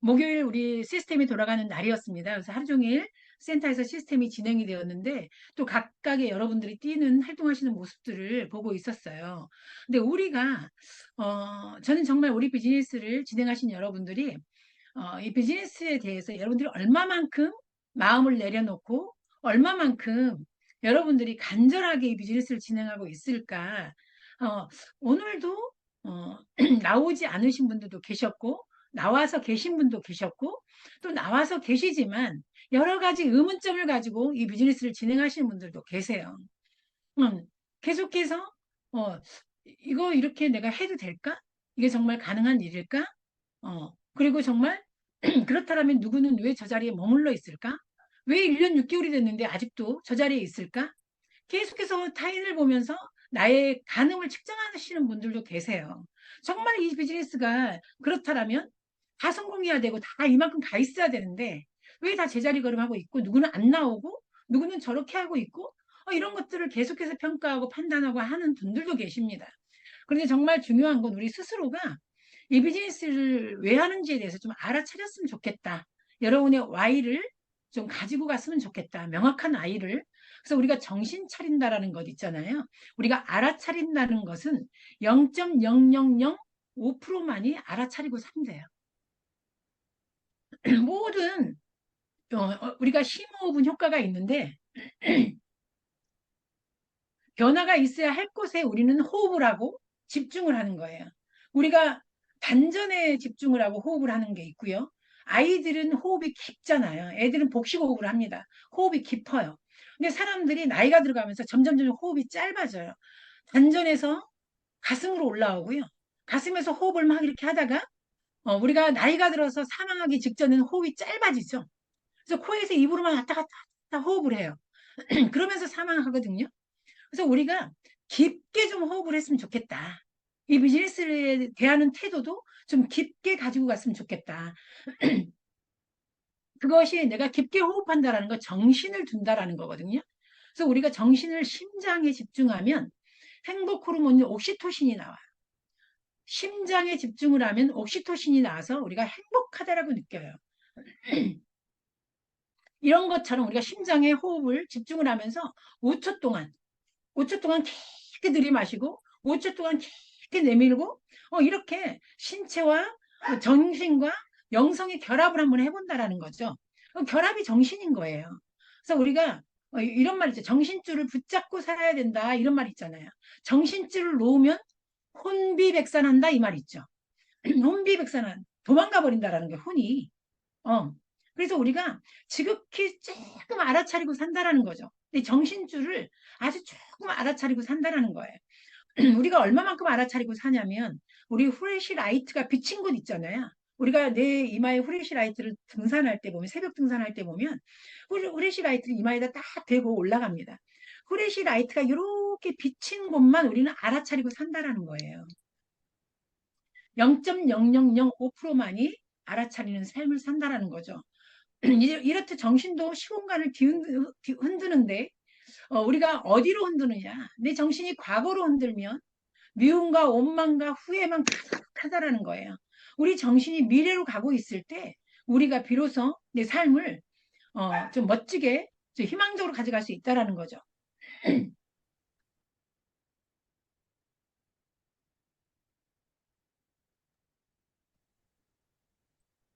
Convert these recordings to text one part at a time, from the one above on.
목요일 우리 시스템이 돌아가는 날이었습니다. 그래서 하루 종일 센터에서 시스템이 진행이 되었는데 또 각각의 여러분들이 뛰는 활동하시는 모습들을 보고 있었어요. 근데 우리가 저는 정말 우리 비즈니스를 진행하신 여러분들이 이 비즈니스에 대해서 여러분들이 얼마만큼 마음을 내려놓고 얼마만큼 여러분들이 간절하게 이 비즈니스를 진행하고 있을까? 오늘도 나오지 않으신 분들도 계셨고 나와서 계신 분도 계셨고 또 나와서 계시지만 여러 가지 의문점을 가지고 이 비즈니스를 진행하시는 분들도 계세요. 음, 계속해서 어, 이거 이렇게 내가 해도 될까? 이게 정말 가능한 일일까? 그리고 정말 그렇다면 누구는 왜 저 자리에 머물러 있을까? 왜 1년 6개월이 됐는데 아직도 저 자리에 있을까? 계속해서 타인을 보면서 나의 가능을 측정하시는 분들도 계세요. 정말 이 비즈니스가 그렇다면 다 성공해야 되고 다 이만큼 가 있어야 되는데 왜 다 제자리 걸음하고 있고 누구는 안 나오고 누구는 저렇게 하고 있고 이런 것들을 계속해서 평가하고 판단하고 하는 분들도 계십니다. 그런데 정말 중요한 건 우리 스스로가 이 비즈니스를 왜 하는지에 대해서 좀 알아차렸으면 좋겠다. 여러분의 Y를 좀 가지고 갔으면 좋겠다. 명확한 Y를. 그래서 우리가 정신 차린다라는 것 있잖아요. 우리가 알아차린다는 것은 0.0005%만이 알아차리고 산대요. 모든 우리가 심호흡은 효과가 있는데 변화가 있어야 할 곳에 우리는 호흡을 하고 집중을 하는 거예요. 우리가 단전에 집중을 하고 호흡을 하는 게 있고요. 아이들은 호흡이 깊잖아요. 애들은 복식 호흡을 합니다. 호흡이 깊어요. 근데 사람들이 나이가 들어가면서 점점 호흡이 짧아져요. 단전에서 가슴으로 올라오고요. 가슴에서 호흡을 막 이렇게 하다가 우리가 나이가 들어서 사망하기 직전에는 호흡이 짧아지죠. 그래서 코에서 입으로만 왔다 갔다 호흡을 해요. 그러면서 사망하거든요. 그래서 우리가 깊게 좀 호흡을 했으면 좋겠다. 이 비즈니스에 대하는 태도도 좀 깊게 가지고 갔으면 좋겠다. 그것이 내가 깊게 호흡한다라는 거 정신을 둔다라는 거거든요. 그래서 우리가 정신을 심장에 집중하면 행복 호르몬인 옥시토신이 나와요. 심장에 집중을 하면 옥시토신이 나와서 우리가 행복하다라고 느껴요. 이런 것처럼 우리가 심장에 호흡을 집중을 하면서 5초 동안 5초 동안 깊게 들이마시고 5초 동안 깊게 내밀고 이렇게 신체와 정신과 영성의 결합을 한번 해본다라는 거죠. 결합이 정신인 거예요. 그래서 우리가 이런 말 있죠. 정신줄을 붙잡고 살아야 된다. 이런 말 있잖아요. 정신줄을 놓으면 혼비백산한다. 이 말 있죠. 혼비백산한 도망가 버린다라는 게 혼이. 어. 그래서 우리가 지극히 조금 알아차리고 산다라는 거죠. 이 정신줄을 아주 조금 알아차리고 산다라는 거예요. 우리가 얼마만큼 알아차리고 사냐면 우리 후레쉬 라이트가 비친 곳 있잖아요. 우리가 내 이마에 후레쉬 라이트를 등산할 때 보면 새벽 등산할 때 보면 후레쉬 라이트를 이마에다 딱 대고 올라갑니다. 후레쉬 라이트가 이렇게 비친 곳만 우리는 알아차리고 산다라는 거예요. 0.0005%만이 알아차리는 삶을 산다라는 거죠. 이렇듯 정신도 시공간을 흔드는데 우리가 어디로 흔드느냐? 내 정신이 과거로 흔들면 미움과 원망과 후회만 가득하다라는 거예요. 우리 정신이 미래로 가고 있을 때 우리가 비로소 내 삶을 좀 멋지게 좀 희망적으로 가져갈 수 있다라는 거죠.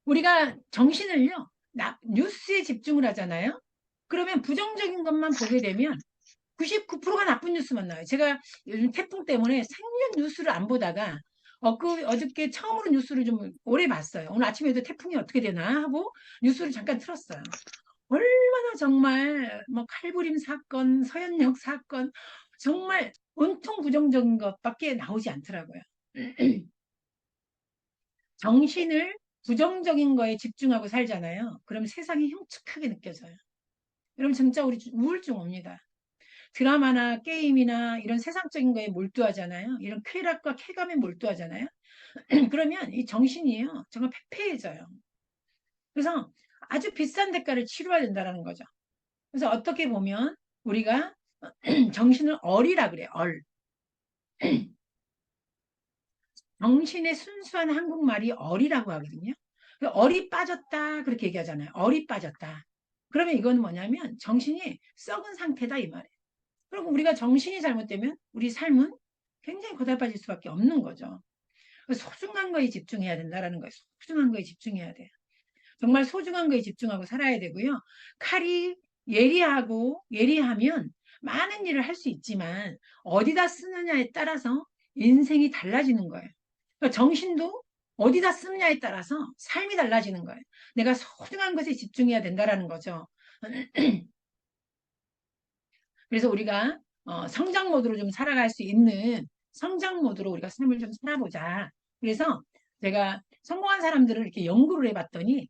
우리가 정신을요, 뉴스에 집중을 하잖아요. 그러면 부정적인 것만 보게 되면 99%가 나쁜 뉴스만 나와요. 제가 요즘 태풍 때문에 생년 뉴스를 안 보다가 어저께 처음으로 뉴스를 좀 오래 봤어요. 오늘 아침에도 태풍이 어떻게 되나 하고 뉴스를 잠깐 틀었어요. 얼마나 정말 뭐 칼부림 사건, 서현역 사건 정말 온통 부정적인 것밖에 나오지 않더라고요. 정신을 부정적인 거에 집중하고 살잖아요. 그럼 세상이 흉측하게 느껴져요. 여러분 진짜 우리 우울증 옵니다. 드라마나 게임이나 이런 세상적인 거에 몰두하잖아요. 이런 쾌락과 쾌감에 몰두하잖아요. 그러면 이 정신이요. 정말 패패해져요. 그래서 아주 비싼 대가를 치러야 된다는 거죠. 그래서 어떻게 보면 우리가 정신을 얼이라 그래요. 얼. 정신의 순수한 한국말이 얼이라고 하거든요. 얼이 빠졌다. 그렇게 얘기하잖아요. 얼이 빠졌다. 그러면 이건 뭐냐면 정신이 썩은 상태다 이 말이에요. 그리고 우리가 정신이 잘못되면 우리 삶은 굉장히 고달파질 수밖에 없는 거죠. 소중한 거에 집중해야 된다라는 거예요. 소중한 거에 집중해야 돼요. 정말 소중한 거에 집중하고 살아야 되고요. 칼이 예리하면 많은 일을 할 수 있지만 어디다 쓰느냐에 따라서 인생이 달라지는 거예요. 그러니까 정신도 어디다 쓰느냐에 따라서 삶이 달라지는 거예요. 내가 소중한 것에 집중해야 된다라는 거죠. 그래서 우리가 성장 모드로 좀 살아갈 수 있는 성장 모드로 우리가 삶을 좀 살아보자. 그래서 제가 성공한 사람들을 이렇게 연구를 해봤더니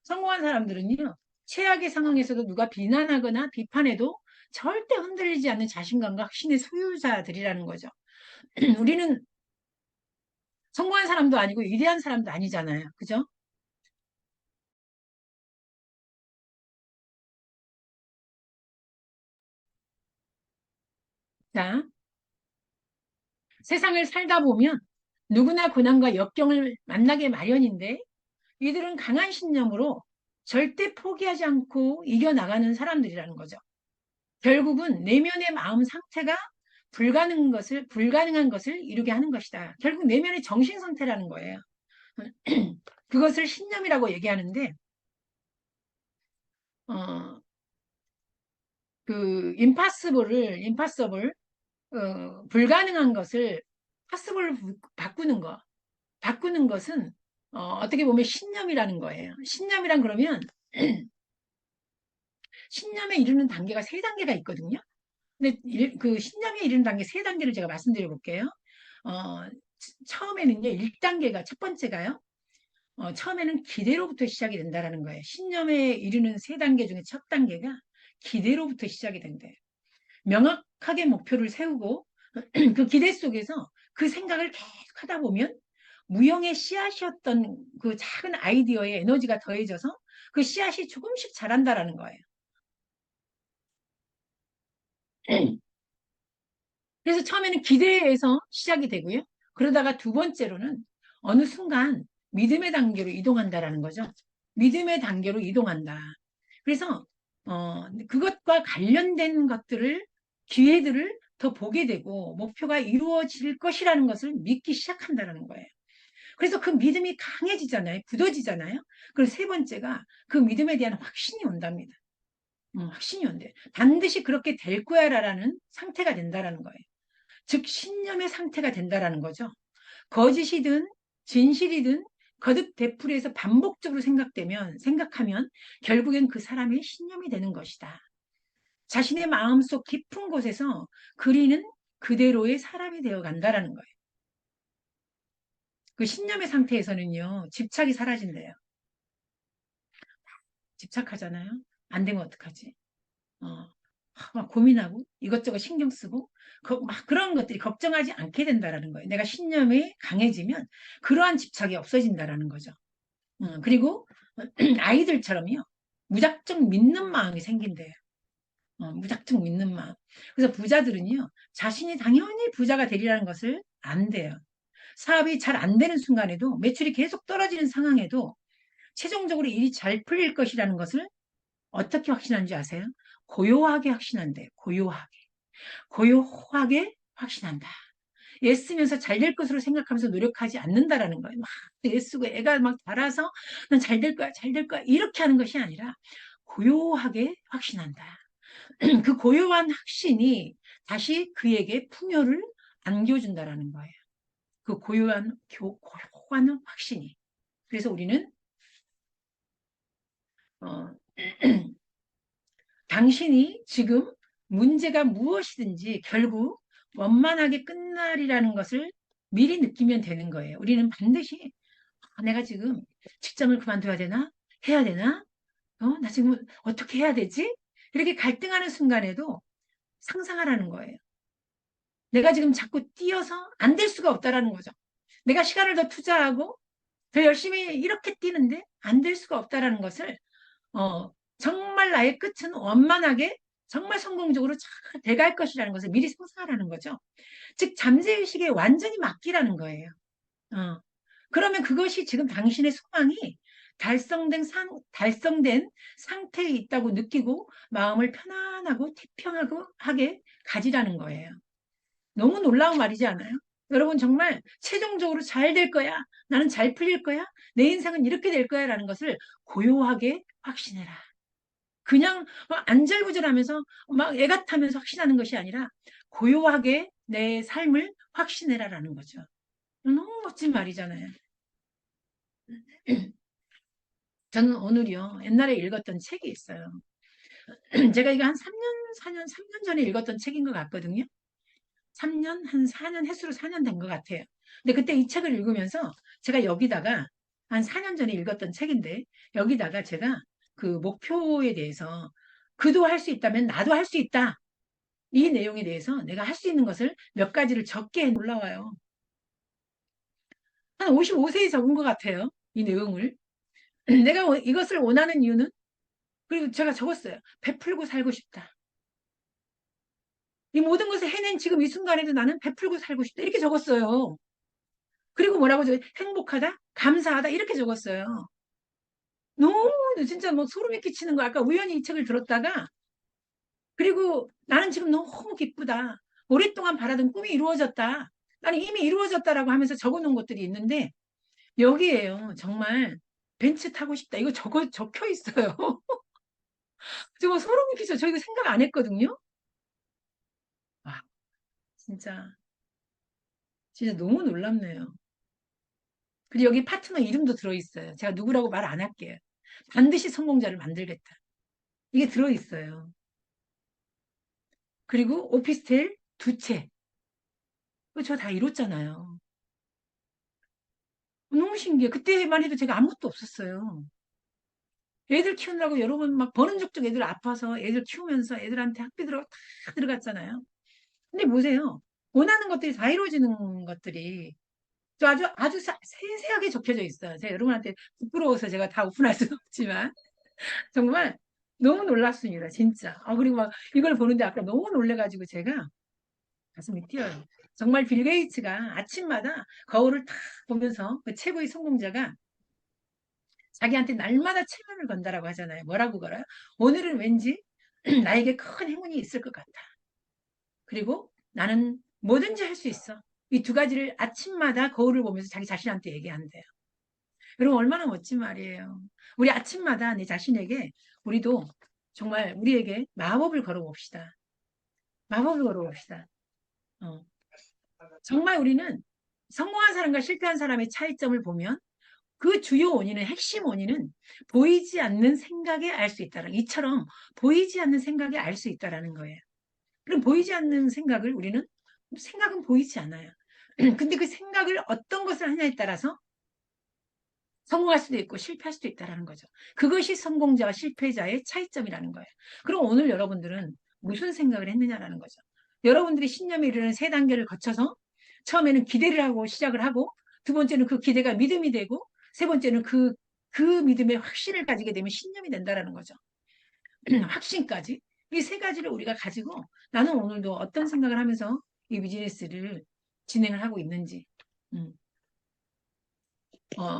성공한 사람들은요, 최악의 상황에서도 누가 비난하거나 비판해도 절대 흔들리지 않는 자신감과 확신의 소유자들이라는 거죠. 우리는 성공한 사람도 아니고 위대한 사람도 아니잖아요. 그죠? 자, 세상을 살다 보면 누구나 고난과 역경을 만나게 마련인데 이들은 강한 신념으로 절대 포기하지 않고 이겨나가는 사람들이라는 거죠. 결국은 내면의 마음 상태가 불가능한 것을 이루게 하는 것이다. 결국 내면의 정신 상태라는 거예요. 그것을 신념이라고 얘기하는데, 어, 임파서블, 불가능한 것을 파서블로 바꾸는 거. 바꾸는 것은, 떻게 보면 신념이라는 거예요. 신념이란 그러면, 신념에 이르는 단계가 세 단계가 있거든요. 근데 그 신념에 이르는 단계 세 단계를 제가 말씀드려 볼게요. 어, 처음에는요, 1단계가, 첫 번째가요, 처음에는 기대로부터 시작이 된다라는 거예요. 신념에 이르는 세 단계 중에 첫 단계가 기대로부터 시작이 된대요. 명확하게 목표를 세우고 그 기대 속에서 그 생각을 계속 하다 보면 무형의 씨앗이었던 그 작은 아이디어의 에너지가 더해져서 그 씨앗이 조금씩 자란다라는 거예요. 그래서 처음에는 기대에서 시작이 되고요. 그러다가 두 번째로는 어느 순간 믿음의 단계로 이동한다라는 거죠. 믿음의 단계로 이동한다. 그래서 그것과 관련된 것들을 기회들을 더 보게 되고 목표가 이루어질 것이라는 것을 믿기 시작한다는 거예요. 그래서 그 믿음이 강해지잖아요. 굳어지잖아요. 그리고 세 번째가 그 믿음에 대한 확신이 온답니다. 확신이 온대. 반드시 그렇게 될 거야라는 상태가 된다라는 거예요. 즉 신념의 상태가 된다라는 거죠. 거짓이든 진실이든 거듭 되풀이해서 반복적으로 생각하면 결국엔 그 사람의 신념이 되는 것이다. 자신의 마음속 깊은 곳에서 그리는 그대로의 사람이 되어 간다라는 거예요. 그 신념의 상태에서는요, 집착이 사라진대요. 집착하잖아요. 안 되면 어떡하지? 어, 막 고민하고 이것저것 신경 쓰고 막 그런 것들이 걱정하지 않게 된다라는 거예요. 내가 신념이 강해지면 그러한 집착이 없어진다라는 거죠. 그리고 아이들처럼요. 무작정 믿는 마음이 생긴대요. 무작정 믿는 마음. 그래서 부자들은요. 자신이 당연히 부자가 되리라는 것을 안 돼요. 사업이 잘 안 되는 순간에도 매출이 계속 떨어지는 상황에도 최종적으로 일이 잘 풀릴 것이라는 것을 어떻게 확신한지 아세요? 고요하게 확신한대. 고요하게. 고요하게 확신한다. 애쓰면서 잘 될 것으로 생각하면서 노력하지 않는다라는 거예요. 막 애쓰고 애가 막 자라서 난 잘 될 거야, 잘 될 거야. 이렇게 하는 것이 아니라 고요하게 확신한다. 그 고요한 확신이 다시 그에게 풍요를 안겨준다라는 거예요. 그 고요한 확신이. 그래서 우리는 어, 당신이 지금 문제가 무엇이든지 결국 원만하게 끝날이라는 것을 미리 느끼면 되는 거예요. 우리는 반드시 내가 지금 직장을 그만둬야 되나? 해야 되나? 나 지금 어떻게 해야 되지? 이렇게 갈등하는 순간에도 상상하라는 거예요. 내가 지금 자꾸 뛰어서 안 될 수가 없다라는 거죠. 내가 시간을 더 투자하고 더 열심히 이렇게 뛰는데 안 될 수가 없다라는 것을 정말 나의 끝은 원만하게 정말 성공적으로 잘 돼갈 것이라는 것을 미리 상상하라는 거죠. 즉 잠재의식에 완전히 맡기라는 거예요. 어. 그러면 그것이 지금 당신의 소망이 달성된 상태에 있다고 느끼고 마음을 편안하고 태평하게 가지라는 거예요. 너무 놀라운 말이지 않아요? 여러분 정말 최종적으로 잘 될 거야. 나는 잘 풀릴 거야. 내 인생은 이렇게 될 거야. 라는 것을 고요하게 확신해라. 그냥 막 안절부절하면서 막 애가 타면서 확신하는 것이 아니라 고요하게 내 삶을 확신해라라는 거죠. 너무 멋진 말이잖아요. 저는 오늘요, 옛날에 읽었던 책이 있어요. 제가 이거 한 3년 전에 읽었던 책인 것 같거든요. 3년, 한 4년, 횟수로 4년 된 것 같아요. 근데 그때 이 책을 읽으면서 제가 여기다가 한 4년 전에 읽었던 책인데 여기다가 제가 그 목표에 대해서 그도 할 수 있다면 나도 할 수 있다. 이 내용에 대해서 내가 할 수 있는 것을 몇 가지를 적게 올라와요. 한 55세에 적은 것 같아요. 이 내용을. 내가 이것을 원하는 이유는 그리고 제가 적었어요. 베풀고 살고 싶다. 이 모든 것을 해낸 지금 이 순간에도 나는 베풀고 살고 싶다. 이렇게 적었어요. 그리고 뭐라고 행복하다? 감사하다? 이렇게 적었어요. 너무 진짜 뭐 소름이 끼치는 거. 아까 우연히 이 책을 들었다가 그리고 나는 지금 너무 기쁘다. 오랫동안 바라던 꿈이 이루어졌다. 나는 이미 이루어졌다라고 하면서 적어놓은 것들이 있는데 여기에요. 정말 벤츠 타고 싶다. 이거 적혀 있어요. 저거 소름이 끼쳐. 저 이거 생각 안 했거든요. 와, 진짜, 진짜 너무 놀랍네요. 그리고 여기 파트너 이름도 들어있어요. 제가 누구라고 말 안 할게요. 반드시 성공자를 만들겠다. 이게 들어있어요. 그리고 오피스텔 2채. 저 다 이뤘잖아요. 너무 신기해. 그때만 해도 제가 아무것도 없었어요. 애들 키우느라고 여러 번 막 버는 족족 애들 아파서 애들 키우면서 애들한테 학비 들어가 다 들어갔잖아요. 근데 보세요. 원하는 것들이 다 이루어지는 것들이 저 아주 세세하게 적혀져 있어요. 제가 여러분한테 부끄러워서 제가 다 오픈할 수는 없지만 정말 너무 놀랐습니다. 진짜. 그리고 막 이걸 보는데 아까 너무 놀래가지고 제가 가슴이 뛰어요. 정말 빌 게이츠가 아침마다 거울을 탁 보면서 그 최고의 성공자가 자기한테 날마다 체면을 건다라고 하잖아요. 뭐라고 걸어요? 오늘은 왠지 나에게 큰 행운이 있을 것 같아. 그리고 나는 뭐든지 할 수 있어. 이 두 가지를 아침마다 거울을 보면서 자기 자신한테 얘기한대요. 여러분 얼마나 멋진 말이에요. 우리 아침마다 내 자신에게 우리도 정말 우리에게 마법을 걸어봅시다. 마법을 걸어봅시다. 어. 정말 우리는 성공한 사람과 실패한 사람의 차이점을 보면 그 주요 원인은 핵심 원인은 보이지 않는 생각에 알 수 있다는 이처럼 보이지 않는 생각에 알 수 있다라는 거예요. 그럼 보이지 않는 생각을 우리는 생각은 보이지 않아요. 근데 그 생각을 어떤 것을 하냐에 따라서 성공할 수도 있고 실패할 수도 있다라는 거죠. 그것이 성공자와 실패자의 차이점이라는 거예요. 그럼 오늘 여러분들은 무슨 생각을 했느냐라는 거죠. 여러분들이 신념에 이르는 세 단계를 거쳐서 처음에는 기대를 하고 시작을 하고 두 번째는 그 기대가 믿음이 되고 세 번째는 그 믿음의 확신을 가지게 되면 신념이 된다라는 거죠. 확신까지. 이 세 가지를 우리가 가지고 나는 오늘도 어떤 생각을 하면서 이 비즈니스를 진행을 하고 있는지. 음.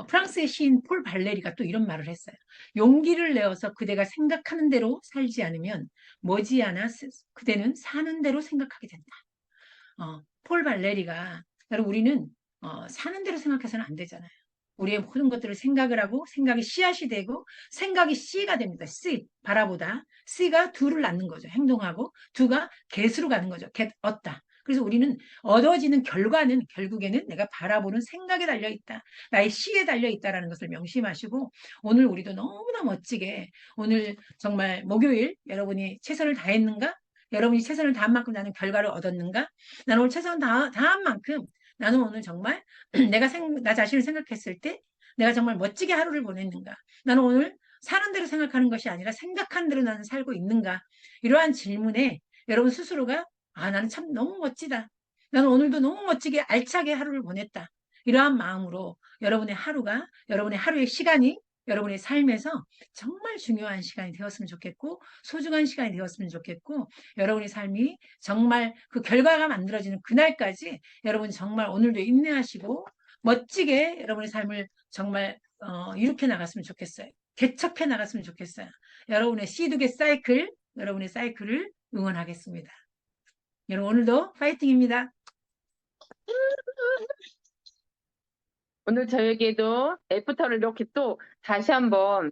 프랑스의 시인 폴 발레리가 또 이런 말을 했어요. 용기를 내어서 그대가 생각하는 대로 살지 않으면 머지않아 그대는 사는 대로 생각하게 된다. 폴 발레리가 여러분 우리는 사는 대로 생각해서는 안 되잖아요. 우리의 모든 것들을 생각을 하고 생각이 씨앗이 되고 생각이 씨가 됩니다. 씨 바라보다 씨가 두를 낳는 거죠. 행동하고 두가 get으로 가는 거죠. get 얻다. 그래서 우리는 얻어지는 결과는 결국에는 내가 바라보는 생각에 달려 있다. 나의 씨에 달려 있다라는 것을 명심하시고 오늘 우리도 너무나 멋지게 오늘 정말 목요일 여러분이 최선을 다했는가? 여러분이 최선을 다한 만큼 나는 결과를 얻었는가? 나는 오늘 최선을 다한 만큼 나는 오늘 정말 나 자신을 생각했을 때 내가 정말 멋지게 하루를 보냈는가? 나는 오늘 사는 대로 생각하는 것이 아니라 생각하는 대로 나는 살고 있는가? 이러한 질문에 여러분 스스로가 나는 참 너무 멋지다. 나는 오늘도 너무 멋지게 알차게 하루를 보냈다. 이러한 마음으로 여러분의 하루가 여러분의 하루의 시간이 여러분의 삶에서 정말 중요한 시간이 되었으면 좋겠고 소중한 시간이 되었으면 좋겠고 여러분의 삶이 정말 그 결과가 만들어지는 그날까지 여러분 정말 오늘도 인내하시고 멋지게 여러분의 삶을 정말 이렇게 나갔으면 좋겠어요. 개척해 나갔으면 좋겠어요. 여러분의 시두개 사이클, 여러분의 사이클을 응원하겠습니다. 여러분 오늘도 파이팅입니다. 오늘 저에게도 애프터를 이렇게 또 다시 한번